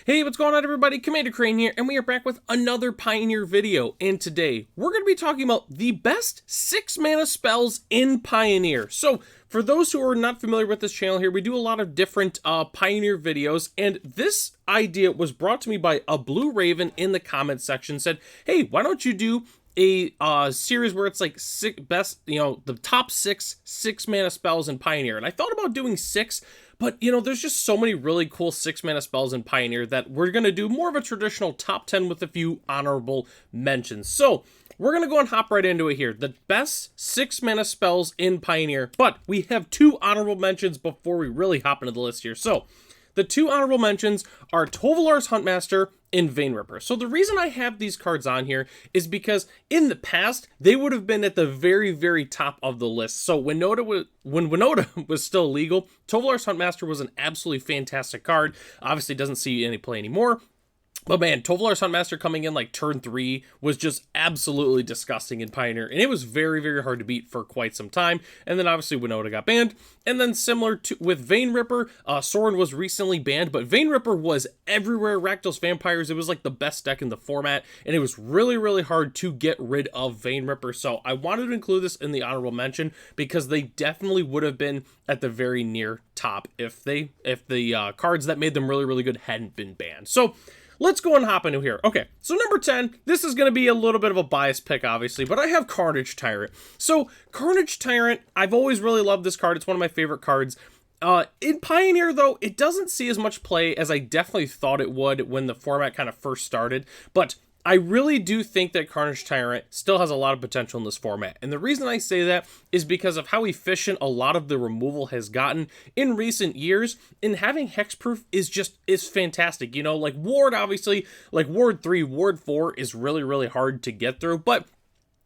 Hey, what's going on everybody? Commander Crane here, and we are back with another Pioneer video, and today we're going to be talking about the best 6-mana spells in Pioneer. So, for those who are not familiar with this channel here, we do a lot of different Pioneer videos, and this idea was brought to me by a Blue Raven in the comments section. Said, hey, why don't you do a series where it's like the top 6 mana spells in Pioneer. And I thought about doing 6, but there's just so many really cool 6-mana spells in Pioneer that we're going to do more of a traditional top 10 with a few honorable mentions. So we're going to go and hop right into it here. The best 6-mana spells in Pioneer, but we have 2 honorable mentions before we really hop into the list here. So the 2 honorable mentions are Tovolar's Huntmaster and Vaneripper. So the reason I have these cards on here is because in the past, they would have been at the very, very top of the list. So when Winota was still legal, Tovolar's Huntmaster was an absolutely fantastic card. Obviously doesn't see any play anymore. But man, Tovolar's Huntmaster coming in like turn 3 was just absolutely disgusting in Pioneer. And it was very, very hard to beat for quite some time. And then obviously Winota got banned. And then similar to with Vaneripper, Sorin was recently banned. But Vaneripper was everywhere. Rakdos Vampires, it was like the best deck in the format. And it was really, really hard to get rid of Vaneripper. So I wanted to include this in the honorable mention because they definitely would have been at the very near top if the cards that made them really, really good hadn't been banned. So let's go and hop into here. Okay, so number 10, this is going to be a little bit of a biased pick, obviously, but I have Carnage Tyrant. So, Carnage Tyrant, I've always really loved this card. It's one of my favorite cards. In Pioneer, though, it doesn't see as much play as I definitely thought it would when the format kind of first started, but I really do think that Carnage Tyrant still has a lot of potential in this format. And the reason I say that is because of how efficient a lot of the removal has gotten in recent years. And having Hexproof is fantastic. Like Ward, obviously, like Ward 3, Ward 4 is really, really hard to get through. But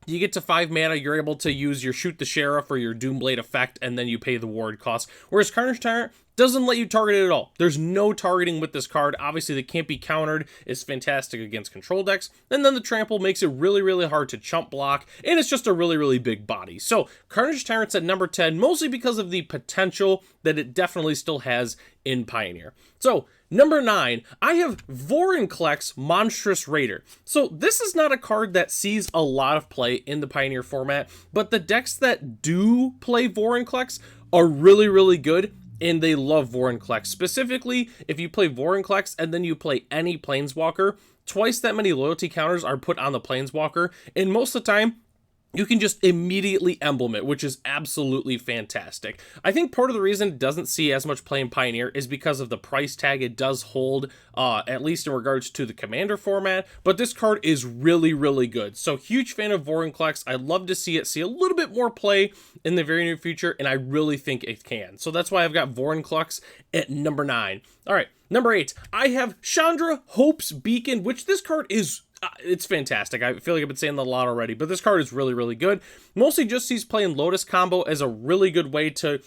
you get to 5 mana, you're able to use your Shoot the Sheriff or your Doomblade effect, and then you pay the ward cost. Whereas Carnage Tyrant doesn't let you target it at all. There's no targeting with this card. Obviously, that can't be countered. It's fantastic against control decks. And then the trample makes it really, really hard to chump block. And it's just a really, really big body. So Carnage Tyrant's at number 10, mostly because of the potential that it definitely still has in Pioneer. So number 9, I have Vorinclex Monstrous Raider. So this is not a card that sees a lot of play in the Pioneer format, but the decks that do play Vorinclex are really, really good. And they love Vorinclex. Specifically, if you play Vorinclex and then you play any Planeswalker, twice that many loyalty counters are put on the Planeswalker, and most of the time, you can just immediately emblem it, which is absolutely fantastic. I think part of the reason it doesn't see as much play in Pioneer is because of the price tag it does hold, at least in regards to the Commander format, but this card is really, really good. So huge fan of Vorinclex. I'd love to see it see a little bit more play in the very near future, and I really think it can. So that's why I've got Vorinclex at number 9. All right, number 8, I have Chandra Hope's Beacon, which this card is it's fantastic. I feel like I've been saying that a lot already, but this card is really, really good. Mostly just sees play in Lotus combo as a really good way to,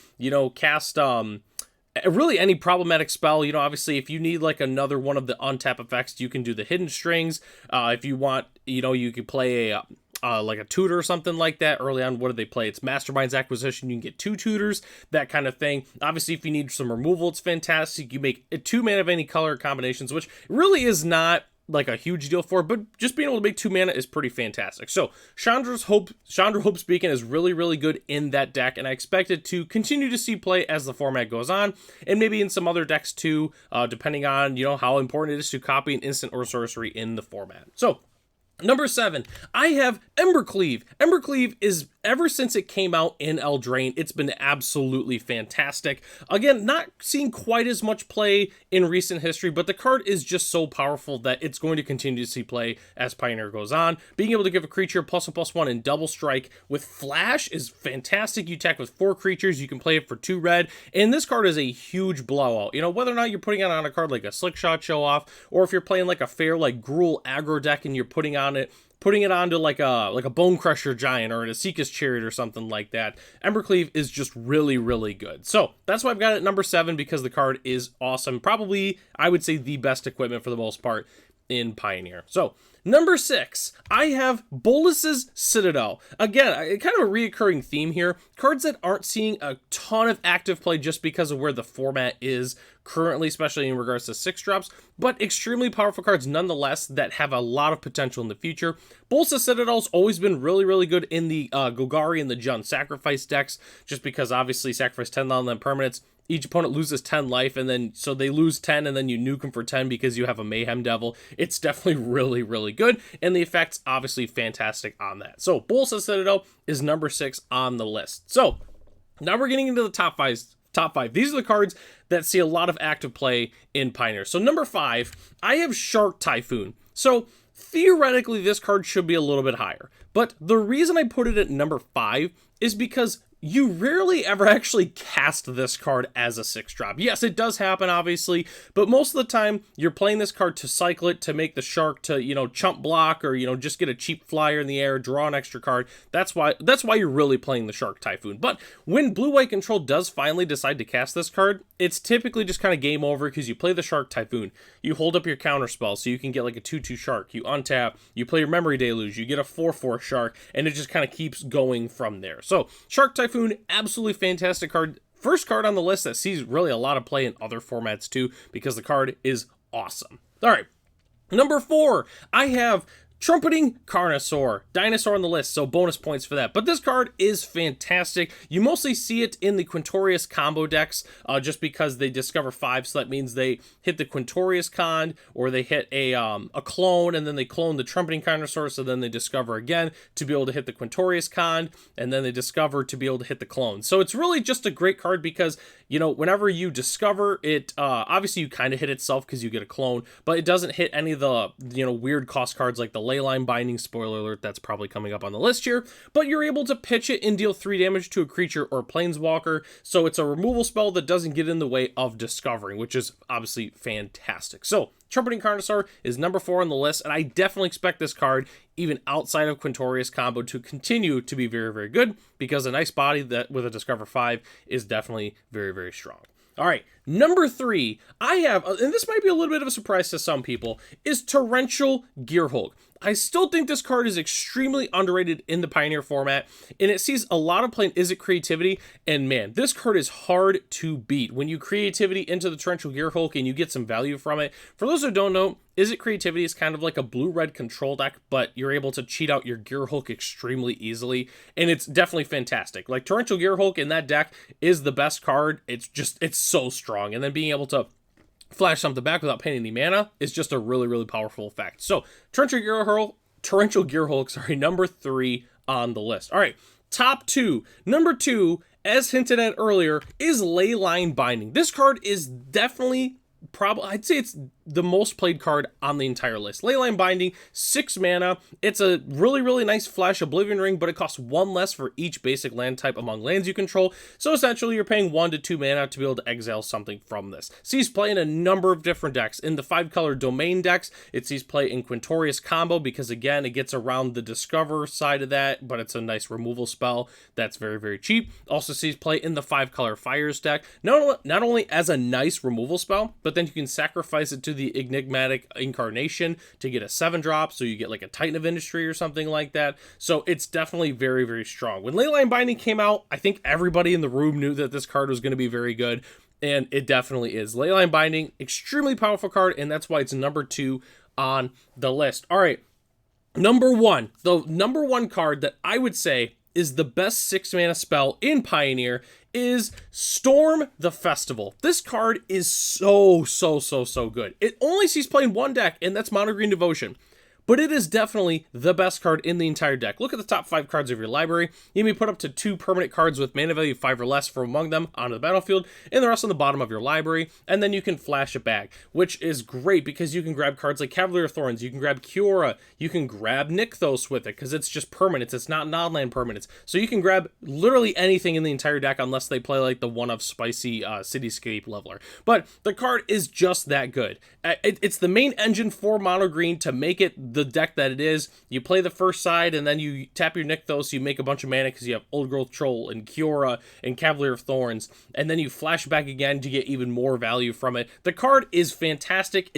cast really any problematic spell. Obviously, if you need like another one of the untap effects, you can do the Hidden Strings. If you want, you could play a like a tutor or something like that early on. What do they play? It's Mastermind's Acquisition. You can get 2 tutors, that kind of thing. Obviously, if you need some removal, it's fantastic. You make 2 mana of any color combinations, which really is not like a huge deal for, but just being able to make 2 mana is pretty fantastic. So Chandra Hope's Beacon is really, really good in that deck, and I expect it to continue to see play as the format goes on, and maybe in some other decks too, depending on how important it is to copy an instant or sorcery in the format. So number 7, I have Embercleave. Embercleave is, ever since it came out in Eldraine, it's been absolutely fantastic. Again, not seeing quite as much play in recent history, but the card is just so powerful that it's going to continue to see play as Pioneer goes on. Being able to give a creature +1/+1 and double strike with Flash is fantastic. You attack with 4 creatures, you can play it for 2 red, and this card is a huge blowout. Whether or not you're putting it on a card like a Slickshot Show Off, or if you're playing like a fair like Gruul aggro deck and you're putting it onto like a Bone Crusher Giant or a Seeker's Chariot or something like that, Embercleave is just really, really good. So that's why I've got it at number 7, because the card is awesome. Probably, I would say, the best equipment for the most part in Pioneer. So, number 6, I have Bolas's Citadel. Again, kind of a reoccurring theme here. Cards that aren't seeing a ton of active play just because of where the format is currently, especially in regards to 6-drops, but extremely powerful cards nonetheless that have a lot of potential in the future. Bolas's Citadel's always been really, really good in the Golgari and the Jund Sacrifice decks, just because obviously sacrifice 10 land permanents. Each opponent loses 10 life, and then so they lose 10, and then you nuke them for 10 because you have a Mayhem Devil. It's definitely really, really good, and the effect's obviously fantastic on that. So, Bolas's Citadel is number 6 on the list. So, now we're getting into the top five. These are the cards that see a lot of active play in Pioneer. So, number 5, I have Shark Typhoon. So, theoretically, this card should be a little bit higher, but the reason I put it at number 5 is because you rarely ever actually cast this card as a 6-drop. Yes, it does happen, obviously, but most of the time, you're playing this card to cycle it, to make the shark to, chump block, or, just get a cheap flyer in the air, draw an extra card. That's why you're really playing the Shark Typhoon. But when Blue-White Control does finally decide to cast this card, it's typically just kind of game over, because you play the Shark Typhoon, you hold up your counter spell, so you can get like a 2/2 shark, you untap, you play your Memory Deluge, you get a 4/4 shark, and it just kind of keeps going from there. So, Shark Typhoon, absolutely fantastic card. First card on the list that sees really a lot of play in other formats too, because the card is awesome. All right, number 4, I have Trumpeting Carnosaur, dinosaur on the list, so bonus points for that. But this card is fantastic. You mostly see it in the Quintorius combo decks, just because they discover 5, so that means they hit the Quintorius con, or they hit a clone, and then they clone the Trumpeting Carnosaur, so then they discover again to be able to hit the Quintorius con, and then they discover to be able to hit the clone. So it's really just a great card because, whenever you discover it, obviously you kind of hit itself because you get a clone, but it doesn't hit any of the, weird cost cards like the Leyline Binding, spoiler alert, that's probably coming up on the list here, but you're able to pitch it and deal 3 damage to a creature or planeswalker, so it's a removal spell that doesn't get in the way of discovering, which is obviously fantastic. So, Trumpeting Carnosaur is number 4 on the list, and I definitely expect this card, even outside of Quintorius combo, to continue to be very, very good, because a nice body that with a Discover 5 is definitely very, very strong. All right, number 3, I have, and this might be a little bit of a surprise to some people, is Torrential Gearhulk. I still think this card is extremely underrated in the Pioneer format, and it sees a lot of play in Izzet Creativity, and man, this card is hard to beat. When you Creativity into the Torrential Gearhulk and you get some value from it, for those who don't know, Izzet Creativity is kind of like a blue-red control deck, but you're able to cheat out your Gearhulk extremely easily, and it's definitely fantastic. Like, Torrential Gearhulk in that deck is the best card. It's so strong, and then being able to flash something back without paying any mana is just a really, really powerful effect. So, Torrential Gearhulk, number 3 on the list. All right, top 2. Number 2, as hinted at earlier, is Leyline Binding. This card is definitely I'd say it's the most played card on the entire list. Leyline Binding, 6 mana. It's a really, really nice flash Oblivion Ring, but it costs 1 less for each basic land type among lands you control. So essentially, you're paying 1 to 2 mana to be able to exile something from this. Sees play in a number of different decks. In the 5-color domain decks, it sees play in Quintorius combo because, again, it gets around the Discover side of that, but it's a nice removal spell that's very, very cheap. Also sees play in the 5-color Fires deck, not only as a nice removal spell, but then you can sacrifice it to the Enigmatic Incarnation to get a 7-drop, so you get like a Titan of Industry or something like that. So it's definitely very, very strong. When Leyline Binding came out, I think everybody in the room knew that this card was going to be very good, and it definitely is. Leyline Binding, extremely powerful card, and that's why it's number 2 on the list. All right, number 1. The number 1 card that I would say is the best 6-mana spell in Pioneer is Storm the Festival. This card is so good. It only sees play in 1 deck, and that's Mono Green Devotion. But it is definitely the best card in the entire deck. Look at the top 5 cards of your library. You may put up to 2 permanent cards with mana value 5 or less from among them onto the battlefield, and the rest on the bottom of your library, and then you can flash it back, which is great because you can grab cards like Cavalier of Thorns, you can grab Kiora, you can grab Nykthos with it, because it's just permanents, it's not non-land permanents. So you can grab literally anything in the entire deck unless they play like the one of Spicy Cityscape Leveler. But the card is just that good. It's the main engine for Mono Green to make it the deck that it is. You play the first side, and then you tap your Nykthos, you make a bunch of mana because you have Old Growth Troll and Kiora and Cavalier of Thorns, and then you flash back again to get even more value from it. The card is fantastic.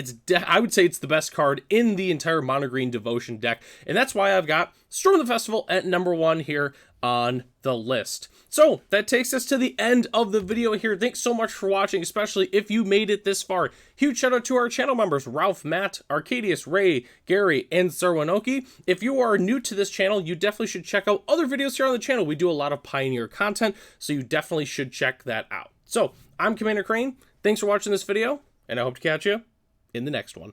I would say it's the best card in the entire Mono Green Devotion deck, and that's why I've got Storm the Festival at number 1 here on the list. So that takes us to the end of the video here. Thanks so much for watching, especially if you made it this far. Huge shout out to our channel members, Ralph, Matt, Arcadius, Ray, Gary, and Sarwanoki. If you are new to this channel, you definitely should check out other videos here on the channel. We do a lot of Pioneer content, so you definitely should check that out. So I'm Commander Crane. Thanks for watching this video, and I hope to catch you in the next one.